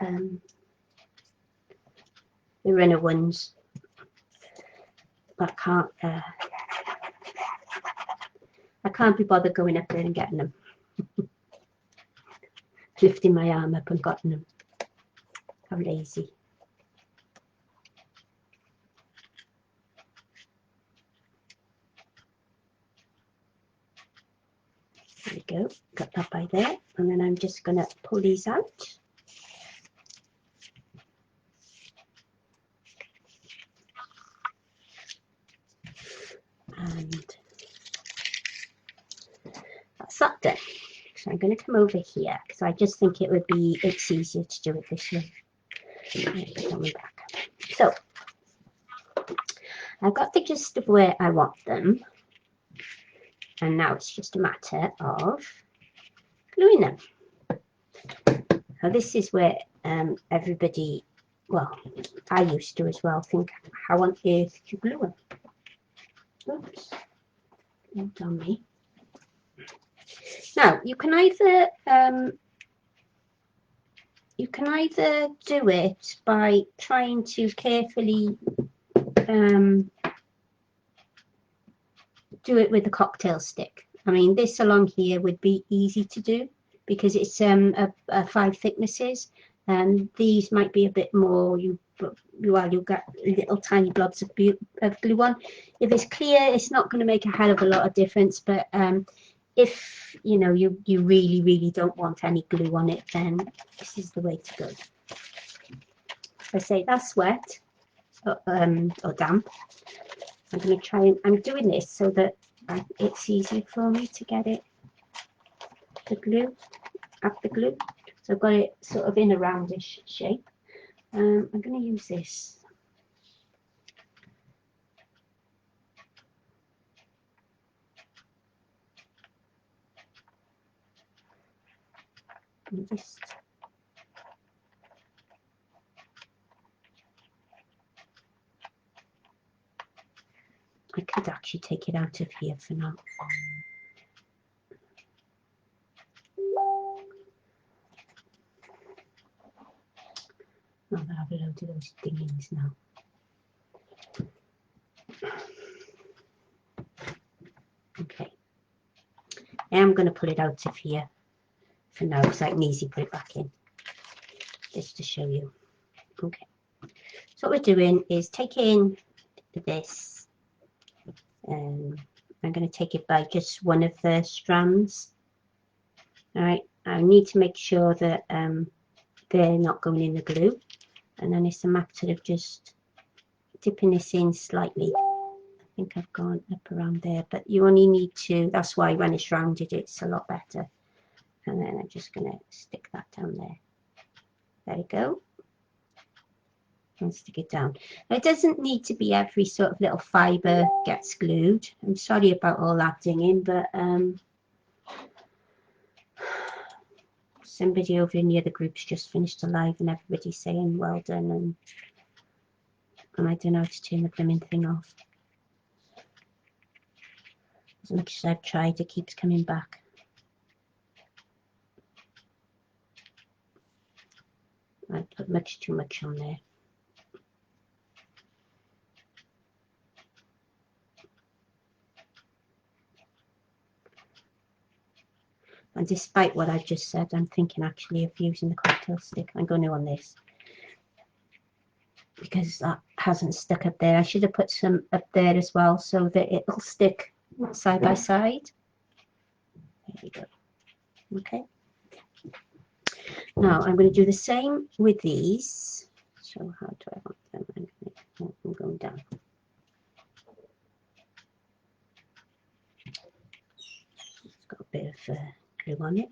runner ones, but I can't be bothered going up there and getting them. lifting my arm up and gotten them. How lazy. There we go, got that by there, and then I'm just going to pull these out. And that's that done. So I'm going to come over here because I just think it's easier to do it this way. Put on my back. So I've got the gist of where I want them, and now it's just a matter of gluing them. Now this is where everybody, well, I used to as well, think how on earth do you glue them? Oops, not on me. Now you can either do it by trying to carefully do it with a cocktail stick. I mean, this along here would be easy to do because it's 5 thicknesses, and these might be a bit more. You've got little tiny blobs of glue on. If it's clear, it's not going to make a hell of a lot of difference. But if you know you really don't want any glue on it, then this is the way to go. I say that's wet or damp. I'm going to try and I'm doing this so that it's easier for me to get it, the glue, up the glue. So I've got it sort of in a roundish shape. I'm going to use this. And just I could actually take it out of here for now. I'll have a load of those dingings now. Okay. I'm going to pull it out of here for now because I can easily put it back in. Just to show you. Okay. So what we're doing is taking this. I'm going to take it by just one of the strands. All right. I need to make sure that they're not going in the glue, and then it's a matter of just dipping this in slightly. I think I've gone up around there, but you only need to. That's why when it's rounded, it's a lot better. And then I'm just going to stick that down there. There we go. And stick it down. Now, it doesn't need to be every sort of little fibre gets glued. I'm sorry about all that dinging, but somebody over in the other group's just finished a live and everybody's saying well done, and I don't know how to turn the blooming thing off. As much as I've tried, it keeps coming back. I put much too much on there. And despite what I've just said, I'm thinking actually of using the cocktail stick. I'm going to on this because that hasn't stuck up there. I should have put some up there as well so that it'll stick side by side. There we go. Okay. Now I'm going to do the same with these. So how do I want them? I'm going down. It's got a bit of glue on it.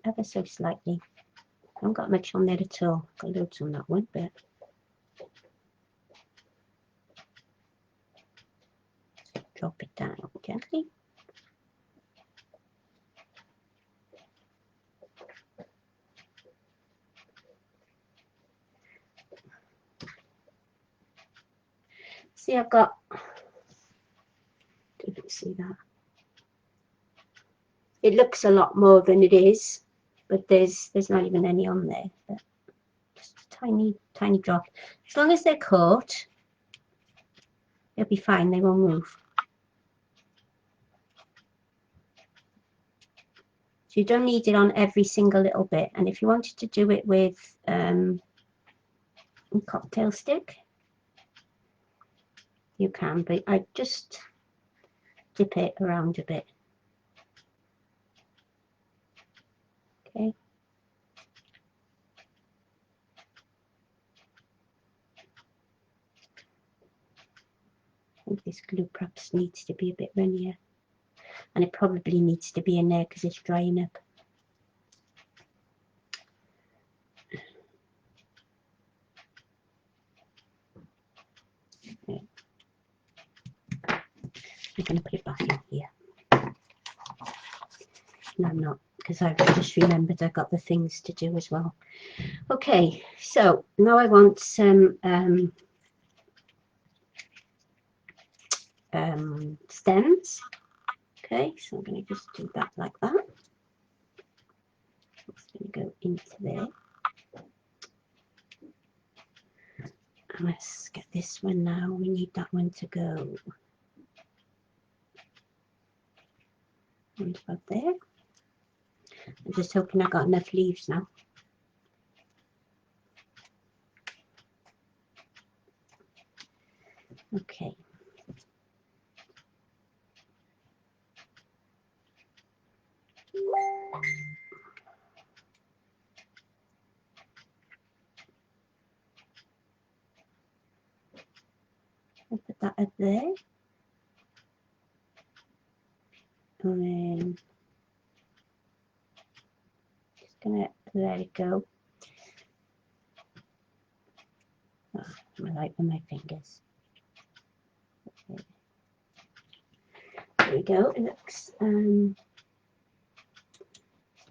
Ever so slightly. I haven't got much on there at all. Got loads on that one, but drop it down gently. See, I've got. Did you see that? It looks a lot more than it is, but there's not even any on there. But just a tiny drop. As long as they're caught, they'll be fine, they won't move. So you don't need it on every single little bit. And if you wanted to do it with a cocktail stick, you can, but I just dip it around a bit. Okay. I think this glue perhaps needs to be a bit runnier, and it probably needs to be in there because it's drying up. Yeah. I'm going to put it back in here. No, I'm not, because I've just remembered I've got the things to do as well. Okay, so now I want some stems. Okay, so I'm going to just do that like that. It's going to go into there. And let's get this one now. We need that one to go about there. I'm just hoping I got enough leaves now. Okay. I'll put that up there. And then just gonna let it go. Oh, I like with my fingers. Okay. There we go. It looks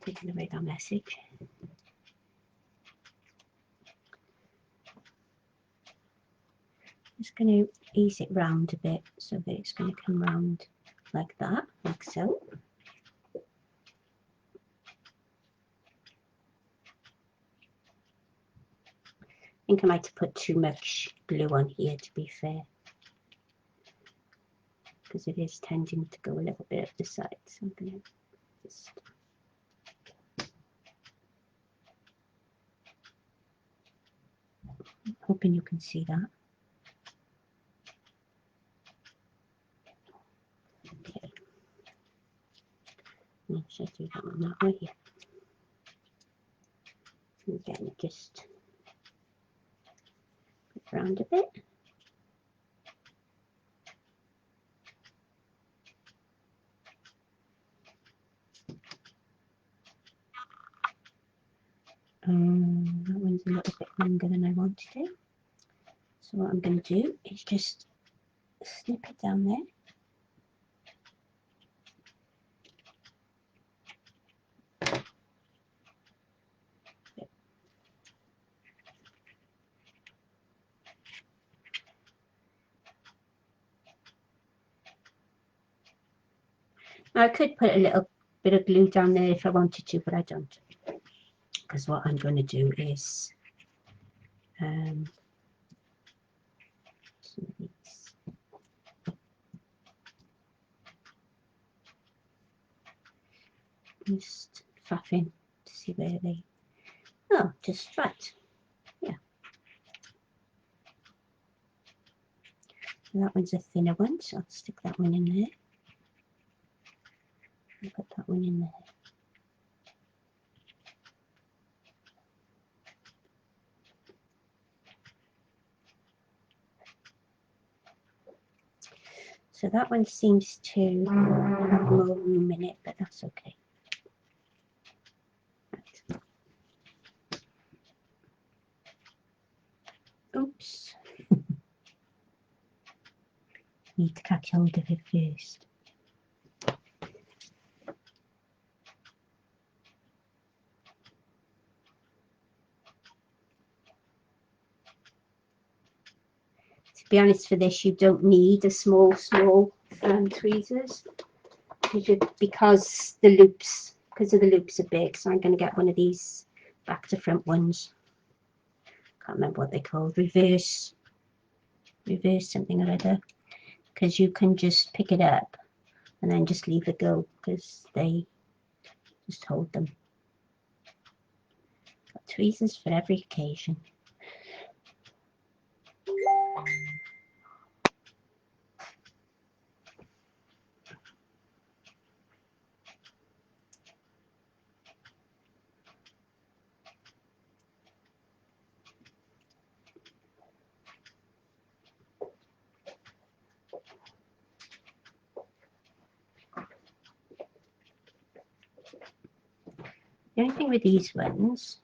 taking away that message. Just going to ease it round a bit so that it's going to come round like that, like so. I think I might have put too much glue on here, to be fair, because it is tending to go a little bit up the side. So I'm going to just hoping you can see that. Okay. I should do that one that way. And again, just put it around a bit. That one's a little bit longer than I wanted it. So what I'm going to do is just snip it down there. Now, I could put a little bit of glue down there if I wanted to, but I don't. Because what I'm going to do is some of these. Just faffing to see where they, oh, just right, yeah. So that one's a thinner one, so I'll stick that one in there. And put that one in there. So that one seems to have more room in it, but that's okay. Right. Oops. Need to catch hold of it first. To be honest, for this you don't need a small tweezers because the loops are big. So I'm going to get one of these back to front ones can't remember what they're called, reverse something or other, because you can just pick it up and then just leave it go, because they just hold them. Got tweezers for every occasion. The only thing with these ones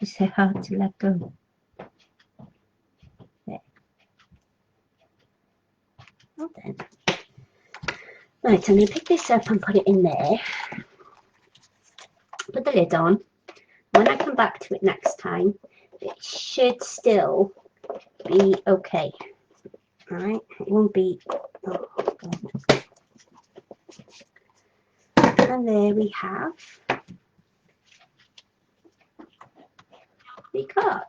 is they're hard to let go. There. Well then. Right, I'm going to pick this up and put it in there. Put the lid on. When I come back to it next time, it should still be okay. Alright, it won't be. Oh, God. And there we have the card.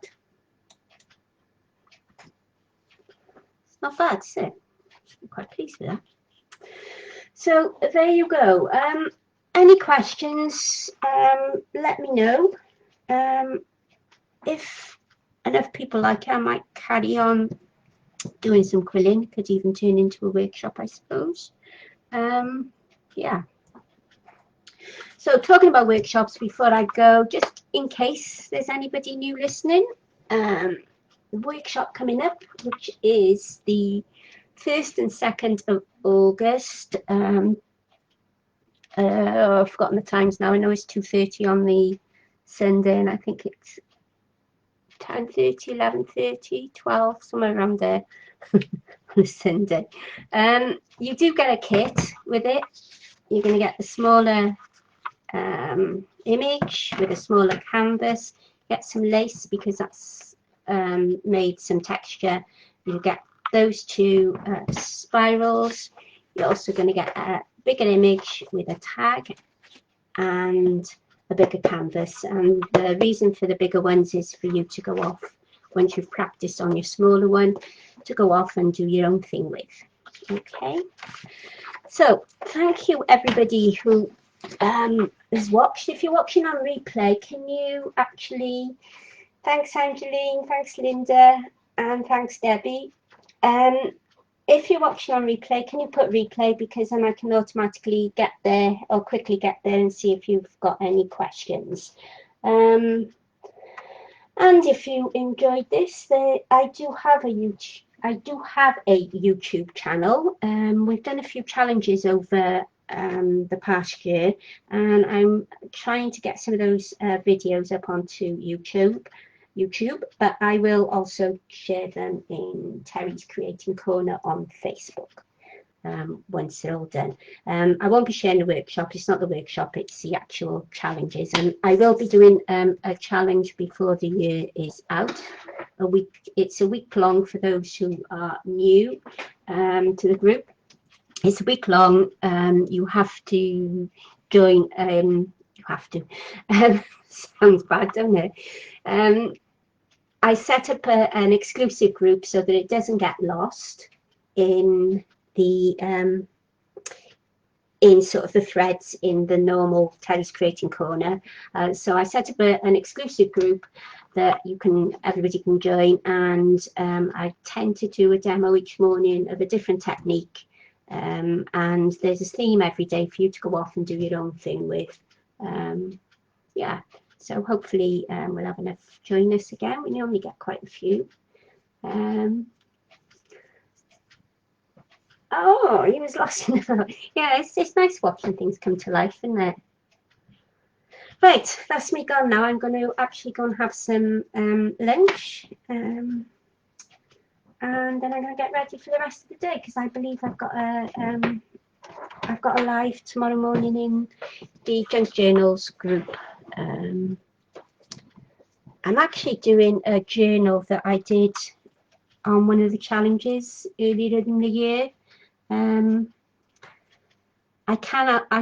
It's not bad, is it? I'm quite pleased with that. So there you go. Any questions? Let me know. If enough people like it, I might carry on doing some quilling. Could even turn into a workshop, I suppose. Yeah. So talking about workshops, before I go, just in case there's anybody new listening, the workshop coming up, which is the 1st and 2nd of August. I've forgotten the times now. I know it's 2:30 on the Sunday, and I think it's 10:30, 11:30, 12, somewhere around there on a Sunday. You do get a kit with it. You're going to get the smaller image with a smaller canvas. Get some lace because that's made some texture. You get those 2 spirals. You're also going to get a bigger image with a tag and a bigger canvas, and the reason for the bigger ones is for you to go off once you've practiced on your smaller one, to go off and do your own thing with. Okay, so thank you everybody who has watched. If you're watching on replay, can you actually, thanks Angeline, thanks Linda, and thanks Debbie. If you're watching on replay, can you put replay, because then I can automatically get there or quickly get there and see if you've got any questions. And if you enjoyed this, I do have a YouTube channel. We've done a few challenges over the past year, and I'm trying to get some of those videos up onto YouTube, but I will also share them in Terry's Creating Corner on Facebook once they're all done. I won't be sharing the workshop. It's not the workshop, it's the actual challenges, and I will be doing a challenge before the year is out. It's a week long for those who are new to the group. It's a week long. You have to join. You have to. Sounds bad, don't it? I set up an exclusive group so that it doesn't get lost in the in sort of the threads in the normal Terry's Creating Corner. So I set up an exclusive group that everybody can join, and I tend to do a demo each morning of a different technique, and there's a theme every day for you to go off and do your own thing with. Yeah. So hopefully we'll have enough join us again. We normally get quite a few. Oh, he was lost in the... Yeah, it's nice watching things come to life, isn't it? Right, that's me gone now. I'm going to actually go and have some lunch. And then I'm going to get ready for the rest of the day, because I believe I've got a live tomorrow morning in the Junk Journals group. I'm actually doing a journal that I did on one of the challenges earlier in the year. I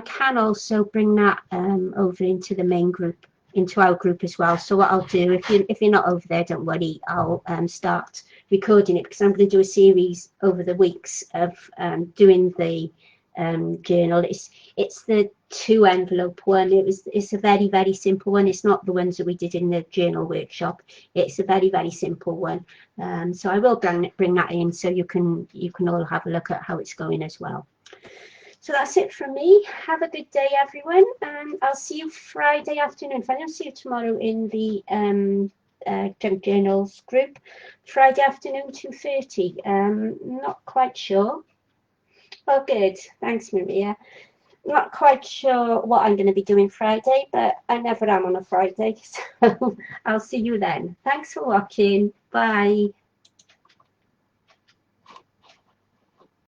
can also bring that over into the main group into our group as well. So what I'll do, if you're not over there, don't worry, I'll start recording it, because I'm going to do a series over the weeks of doing the journal. It's the 2 envelope one. It's a very, very simple one. It's not the ones that we did in the journal workshop. It's a very, very simple one. So I will bring that in, so you can all have a look at how it's going as well. So that's it from me. Have a good day, everyone, and I'll see you Friday afternoon. If I don't see you tomorrow in the Junk Journals group, Friday afternoon 2:30. Not quite sure. Oh, good. Thanks, Maria. Not quite sure what I'm going to be doing Friday, but I never am on a Friday, so I'll see you then. Thanks for watching. Bye.